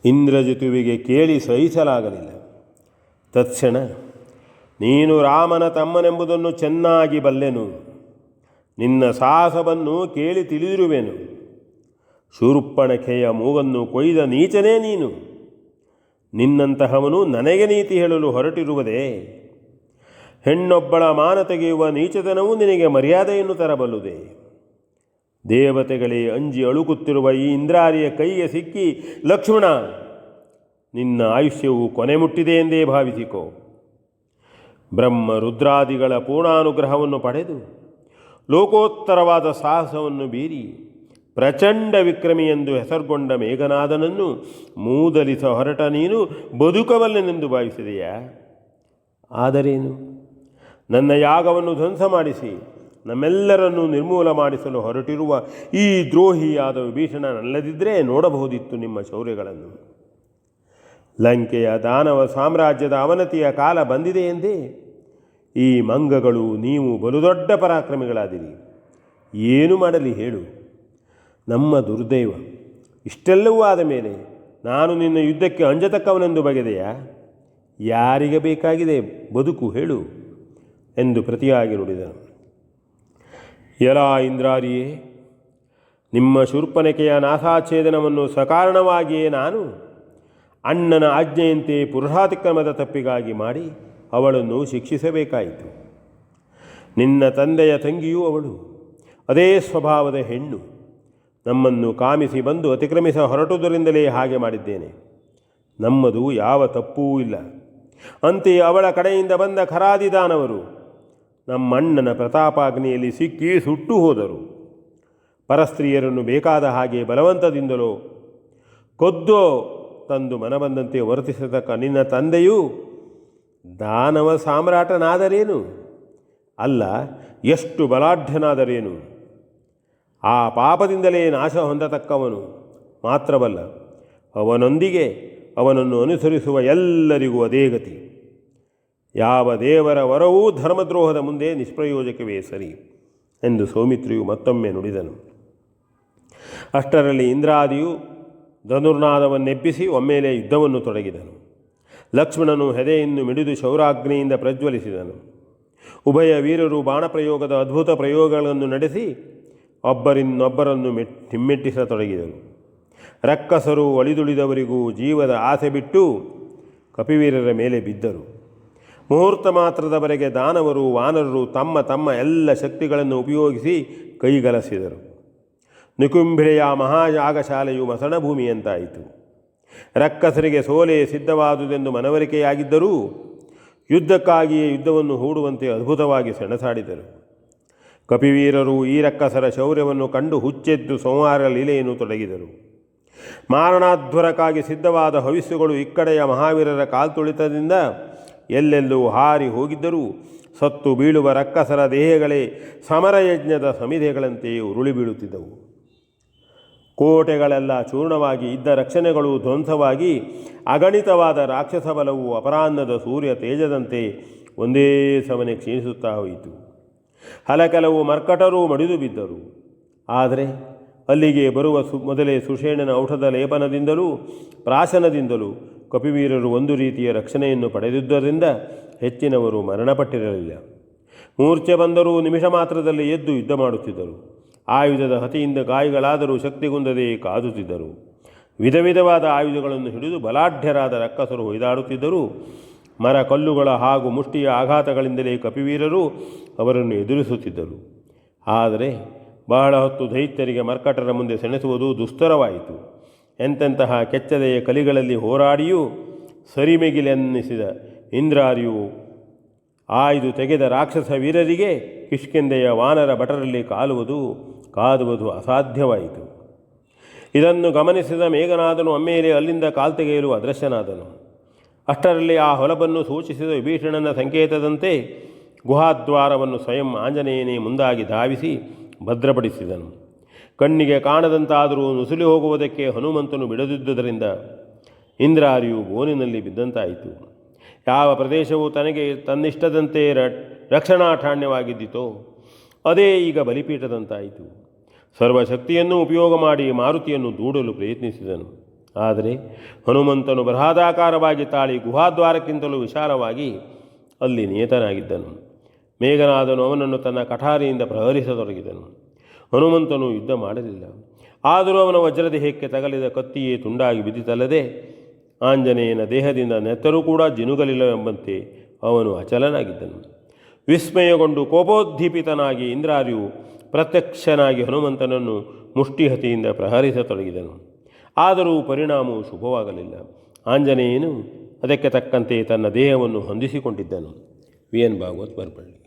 ಇಂದ್ರಜಿತುವಿಗೆ ಕೇಳಿ ಸಹಿಸಲಾಗಲಿಲ್ಲ. ತತ್ಕ್ಷಣ, ನೀನು ರಾಮನ ತಮ್ಮನೆಂಬುದನ್ನು ಚೆನ್ನಾಗಿ ಬಲ್ಲೆನು, ನಿನ್ನ ಸಾಹಸವನ್ನು ಕೇಳಿ ತಿಳಿದಿರುವೆನು. ಶೂರ್ಪಣಖೆಯ ಮೂಗನ್ನು ಕೊಯ್ದ ನೀಚನೇ ನೀನು. ನಿನ್ನಂತಹವನು ನನಗೆ ನೀತಿ ಹೇಳಲು ಹೊರಟಿರುವುದೇ? ಹೆಣ್ಣೊಬ್ಬಳ ಮಾನ ತೆಗೆಯುವ ನೀಚತನವು ನಿನಗೆ ಮರ್ಯಾದೆಯನ್ನು ತರಬಲ್ಲುದೆ. ದೇವತೆಗಳೇ ಅಂಜಿ ಅಳುಕುತ್ತಿರುವ ಈ ಇಂದ್ರಾರಿಯ ಕೈಗೆ ಸಿಕ್ಕಿ, ಲಕ್ಷ್ಮಣ, ನಿನ್ನ ಆಯುಷ್ಯವು ಕೊನೆ ಮುಟ್ಟಿದೆ ಎಂದೇ ಭಾವಿಸಿಕೋ. ಬ್ರಹ್ಮ ರುದ್ರಾದಿಗಳ ಪೂರ್ಣಾನುಗ್ರಹವನ್ನು ಪಡೆದು ಲೋಕೋತ್ತರವಾದ ಸಾಹಸವನ್ನು ಬೀರಿ ಪ್ರಚಂಡ ವಿಕ್ರಮಿ ಎಂದು ಹೆಸರುಗೊಂಡ ಮೇಘನಾದನನ್ನು ಮೂದಲಿಸ ಹೊರಟ ನೀನು ಬದುಕಬಲ್ಲೆನೆಂದು ಭಾವಿಸಿದೆಯಾ? ಆದರೇನು? ನನ್ನ ಯಾಗವನ್ನು ಧ್ವಂಸ ಮಾಡಿಸಿ ನಮ್ಮೆಲ್ಲರನ್ನು ನಿರ್ಮೂಲ ಮಾಡಿಸಲು ಹೊರಟಿರುವ ಈ ದ್ರೋಹಿಯಾದ ವಿಭೀಷಣನಲ್ಲದಿದ್ದರೆ ನೋಡಬಹುದಿತ್ತು ನಿಮ್ಮ ಶೌರ್ಯಗಳನ್ನು. ಲಂಕೆಯ ದಾನವ ಸಾಮ್ರಾಜ್ಯದ ಅವನತಿಯ ಕಾಲ ಬಂದಿದೆ ಎಂದೇ ಈ ಮಂಗಗಳು ನೀವು ಬಲುದೊಡ್ಡ ಪರಾಕ್ರಮಿಗಳಾದಿರಿ. ಏನು ಮಾಡಲಿ ಹೇಳು? ನಮ್ಮ ದುರ್ದೈವ. ಇಷ್ಟೆಲ್ಲವೂ ಆದ ಮೇಲೆ ನಾನು ನಿನ್ನ ಯುದ್ಧಕ್ಕೆ ಅಂಜತಕ್ಕವನೆಂದು ಬಗೆದೆಯಾ? ಯಾರಿಗೆ ಬೇಕಾಗಿದೆ ಬದುಕು ಹೇಳು ಎಂದು ಪ್ರತಿಯಾಗಿ ನುಡಿದನು. ಎಲಾ ಇಂದ್ರಾರಿಯೇ, ನಿಮ್ಮ ಶೂರ್ಪನಖೆಯ ನಾಸಾಚ್ಛೇದನವನ್ನು ಸಕಾರಣವಾಗಿಯೇ ನಾನು ಅಣ್ಣನ ಆಜ್ಞೆಯಂತೆ ಪುರುಷಾತಿಕ್ರಮದ ತಪ್ಪಿಗಾಗಿ ಮಾಡಿ ಅವಳನ್ನು ಶಿಕ್ಷಿಸಬೇಕಾಯಿತು. ನಿನ್ನ ತಂದೆಯ ತಂಗಿಯೂ ಅವಳು ಅದೇ ಸ್ವಭಾವದ ಹೆಣ್ಣು. ನಮ್ಮನ್ನು ಕಾಮಿಸಿ ಬಂದು ಅತಿಕ್ರಮಿಸ ಹೊರಟುದರಿಂದಲೇ ಹಾಗೆ ಮಾಡಿದ್ದೇನೆ. ನಮ್ಮದು ಯಾವ ತಪ್ಪೂ ಇಲ್ಲ. ಅಂತೆಯೇ ಅವಳ ಕಡೆಯಿಂದ ಬಂದ ಖರಾದಿದಾನವರು ನಮ್ಮಣ್ಣನ ಪ್ರತಾಪಾಗ್ನಿಯಲ್ಲಿ ಸಿಕ್ಕಿ ಸುಟ್ಟು ಹೋದರು. ಪರಸ್ತ್ರೀಯರನ್ನು ಬೇಕಾದ ಹಾಗೆ ಬಲವಂತದಿಂದಲೋ ಕೊದ್ದೋ ತಂದು ಮನಬಂದಂತೆ ವರ್ತಿಸತಕ್ಕ ನಿನ್ನ ತಂದೆಯೂ ದಾನವ ಸಾಮ್ರಾಟನಾದರೇನು? ಅಲ್ಲ, ಎಷ್ಟು ಬಲಾಢ್ಯನಾದರೇನು? ಆ ಪಾಪದಿಂದಲೇ ನಾಶ ಹೊಂದತಕ್ಕವನು ಮಾತ್ರವಲ್ಲ, ಅವನೊಂದಿಗೆ ಅವನನ್ನು ಅನುಸರಿಸುವ ಎಲ್ಲರಿಗೂ ಅದೇ ಗತಿ. ಯಾವ ದೇವರ ವರವೂ ಧರ್ಮದ್ರೋಹದ ಮುಂದೆ ನಿಷ್ಪ್ರಯೋಜಕವೇ ಸರಿ ಎಂದು ಸೌಮಿತ್ರಿಯು ಮತ್ತೊಮ್ಮೆ ನುಡಿದನು. ಅಷ್ಟರಲ್ಲಿ ಇಂದ್ರಾದಿಯು ಧನುರ್ನಾದವನ್ನೆಬ್ಬಿಸಿ ಒಮ್ಮೆಲೆ ಯುದ್ಧವನ್ನು ತೊಡಗಿದನು. ಲಕ್ಷ್ಮಣನು ಹೆದೆಯನ್ನು ಮಿಡಿದು ಶೌರಾಗ್ನಿಯಿಂದ ಪ್ರಜ್ವಲಿಸಿದನು. ಉಭಯ ವೀರರು ಬಾಣಪ್ರಯೋಗದ ಅದ್ಭುತ ಪ್ರಯೋಗಗಳನ್ನು ನಡೆಸಿ ಒಬ್ಬರನ್ನೊಬ್ಬರನ್ನು ಹಿಮ್ಮೆಟ್ಟಿಸತೊಡಗಿದರು. ರಕ್ಕಸರು ಅಳಿದುಳಿದವರಿಗೂ ಜೀವದ ಆಸೆ ಬಿಟ್ಟು ಕಪಿವೀರರ ಮೇಲೆ ಬಿದ್ದರು. ಮುಹೂರ್ತ ಮಾತ್ರದವರೆಗೆ ದಾನವರು ವಾನರರು ತಮ್ಮ ತಮ್ಮ ಎಲ್ಲ ಶಕ್ತಿಗಳನ್ನು ಉಪಯೋಗಿಸಿ ಕೈಗಲಸಿದರು. ನಿಕುಂಭಿಳೆಯ ಮಹಾಯಾಗಶಾಲೆಯು ಮಸಣಭೂಮಿಯಂತಾಯಿತು. ರಕ್ಕಸರಿಗೆ ಸೋಲೆ ಸಿದ್ಧವಾದುದೆಂದು ಮನವರಿಕೆಯಾಗಿದ್ದರೂ ಯುದ್ಧಕ್ಕಾಗಿಯೇ ಯುದ್ಧವನ್ನು ಹೂಡುವಂತೆ ಅದ್ಭುತವಾಗಿ ಸೆಣಸಾಡಿದರು. ಕಪಿವೀರರು ಈ ರಕ್ಕಸರ ಶೌರ್ಯವನ್ನು ಕಂಡು ಹುಚ್ಚೆದ್ದು ಸಂಹಾರ ಲೀಲೆಯನ್ನು ತೊಡಗಿದರು. ಮಾರಣಾಧ್ವರಕ್ಕಾಗಿ ಸಿದ್ಧವಾದ ಹವಿಸ್ಸುಗಳು ಇಕ್ಕಡೆಯ ಮಹಾವೀರರ ಕಾಲ್ತುಳಿತದಿಂದ ಎಲ್ಲೆಲ್ಲೂ ಹಾರಿ ಹೋಗಿದ್ದರೂ ಸತ್ತು ಬೀಳುವ ರಕ್ಕಸರ ದೇಹಗಳೇ ಸಮರಯಜ್ಞದ ಸಮಿಧೆಗಳಂತೆಯೇ ಉರುಳಿ ಬೀಳುತ್ತಿದ್ದವು. ಕೋಟೆಗಳೆಲ್ಲ ಚೂರ್ಣವಾಗಿ ಇದ್ದ ರಕ್ಷಣೆಗಳು ಧ್ವಂಸವಾಗಿ ಅಗಣಿತವಾದ ರಾಕ್ಷಸ ಬಲವು ಅಪರಾಹ್ನದ ಸೂರ್ಯ ತೇಜದಂತೆ ಒಂದೇ ಸಮನೆ ಕ್ಷೀಣಿಸುತ್ತಾ ಹೋಯಿತು. ಹಲಕೆಲವು ಮರ್ಕಟರೂ ಮಡಿದು ಬಿದ್ದರು. ಆದರೆ ಅಲ್ಲಿಗೆ ಬರುವ ಮೊದಲೇ ಸುಷೇಣನ ಔಷಧ ಲೇಪನದಿಂದಲೂ ಪ್ರಾಶನದಿಂದಲೂ ಕಪಿವೀರರು ಒಂದು ರೀತಿಯ ರಕ್ಷಣೆಯನ್ನು ಪಡೆದಿದ್ದರಿಂದ ಹೆಚ್ಚಿನವರು ಮರಣಪಟ್ಟಿರಲಿಲ್ಲ. ಮೂರ್ಛೆ ಬಂದರೂ ನಿಮಿಷ ಮಾತ್ರದಲ್ಲಿ ಎದ್ದು ಯುದ್ಧ ಮಾಡುತ್ತಿದ್ದರು. ಆಯುಧದ ಹತಿಯಿಂದ ಗಾಯಗಳಾದರೂ ಶಕ್ತಿಗುಂದದೇ ಕಾದುತ್ತಿದ್ದರು. ವಿಧ ವಿಧವಾದ ಆಯುಧಗಳನ್ನು ಹಿಡಿದು ಬಲಾಢ್ಯರಾದ ರಕ್ಕಸರು ಹೊಯ್ದಾಡುತ್ತಿದ್ದರೂ ಮರ ಕಲ್ಲುಗಳ ಹಾಗೂ ಮುಷ್ಟಿಯ ಆಘಾತಗಳಿಂದಲೇ ಕಪಿವೀರರು ಅವರನ್ನು ಎದುರಿಸುತ್ತಿದ್ದರು. ಆದರೆ ಬಹಳ ಹೊತ್ತು ದೈತ್ಯರಿಗೆ ಮರ್ಕಟರ ಮುಂದೆ ಸೆಣಸುವುದು ದುಸ್ತರವಾಯಿತು. ಎಂತೆಂತಹ ಕೆಚ್ಚದೆಯ ಕಲಿಗಳಲ್ಲಿ ಹೋರಾಡಿಯೂ ಸರಿಮೆಗಿಲೆನ್ನಿಸಿದ ಇಂದ್ರಾರಿಯು ಆಯ್ದು ತೆಗೆದ ರಾಕ್ಷಸ ವೀರರಿಗೆ ಕಿಷ್ಕಿಂಧೆಯ ವಾನರ ಭಟರಲ್ಲಿ ಕಾದುವುದು ಅಸಾಧ್ಯವಾಯಿತು. ಇದನ್ನು ಗಮನಿಸಿದ ಮೇಘನಾದನು ಒಮ್ಮೆಲೆ ಅಲ್ಲಿಂದ ಕಾಲ್ತೆಗೆಯಲು ಅದೃಶ್ಯನಾದನು. ಅಷ್ಟರಲ್ಲಿ ಆ ಹೊಲಬನ್ನು ಸೂಚಿಸಿದ ವಿಭೀಷಣನ ಸಂಕೇತದಂತೆ ಗುಹಾದ್ವಾರವನ್ನು ಸ್ವಯಂ ಆಂಜನೇಯನೇ ಮುಂದಾಗಿ ಧಾವಿಸಿ ಭದ್ರಪಡಿಸಿದನು. ಕಣ್ಣಿಗೆ ಕಾಣದಂತಾದರೂ ನುಸುಳಿ ಹೋಗುವುದಕ್ಕೆ ಹನುಮಂತನು ಬಿಡದಿದ್ದುದರಿಂದ ಇಂದ್ರಾರಿಯು ಬೋನಿನಲ್ಲಿ ಬಿದ್ದಂತಾಯಿತು. ಯಾವ ಪ್ರದೇಶವು ತನಗೆ ತನ್ನಿಷ್ಟದಂತೆ ರಕ್ಷಣಾಠಾಣ್ಯವಾಗಿದ್ದಿತೋ ಅದೇ ಈಗ ಬಲಿಪೀಠದಂತಾಯಿತು. ಸರ್ವಶಕ್ತಿಯನ್ನು ಉಪಯೋಗ ಮಾಡಿ ಮಾರುತಿಯನ್ನು ದೂಡಲು ಪ್ರಯತ್ನಿಸಿದನು. ಆದರೆ ಹನುಮಂತನು ಬೃಹದಾಕಾರವಾಗಿ ತಾಳಿ ಗುಹಾದ್ವಾರಕ್ಕಿಂತಲೂ ವಿಶಾಲವಾಗಿ ಅಲ್ಲಿ ನಿಯತನಾಗಿದ್ದನು. ಮೇಘನಾದನು ಅವನನ್ನು ತನ್ನ ಕಠಾರಿಯಿಂದ ಪ್ರಹರಿಸತೊಡಗಿದನು. ಹನುಮಂತನು ಯುದ್ಧ ಮಾಡಲಿಲ್ಲ. ಆದರೂ ಅವನ ವಜ್ರದೇಹಕ್ಕೆ ತಗಲಿದ ಕತ್ತಿಯೇ ತುಂಡಾಗಿ ಬಿದ್ದಿತಲ್ಲದೆ ಆಂಜನೇಯನ ದೇಹದಿಂದ ನೆತ್ತರೂ ಕೂಡ ಜಿನುಗಲಿಲ್ಲವೆಂಬಂತೆ ಅವನು ಅಚಲನಾಗಿದ್ದನು. ವಿಸ್ಮಯಗೊಂಡು ಕೋಪೋದ್ದೀಪಿತನಾಗಿ ಇಂದ್ರಾರಿಯು ಪ್ರತ್ಯಕ್ಷನಾಗಿ ಹನುಮಂತನನ್ನು ಮುಷ್ಟಿಹತಿಯಿಂದ ಪ್ರಹರಿಸತೊಡಗಿದನು. ಆದರೂ ಪರಿಣಾಮವು ಶುಭವಾಗಲಿಲ್ಲ. ಆಂಜನೇಯನು ಅದಕ್ಕೆ ತಕ್ಕಂತೆ ತನ್ನ ದೇಹವನ್ನು ಹೊಂದಿಸಿಕೊಂಡಿದ್ದನು. V N Bhagwat ಬರಪಳ್ಳಿ.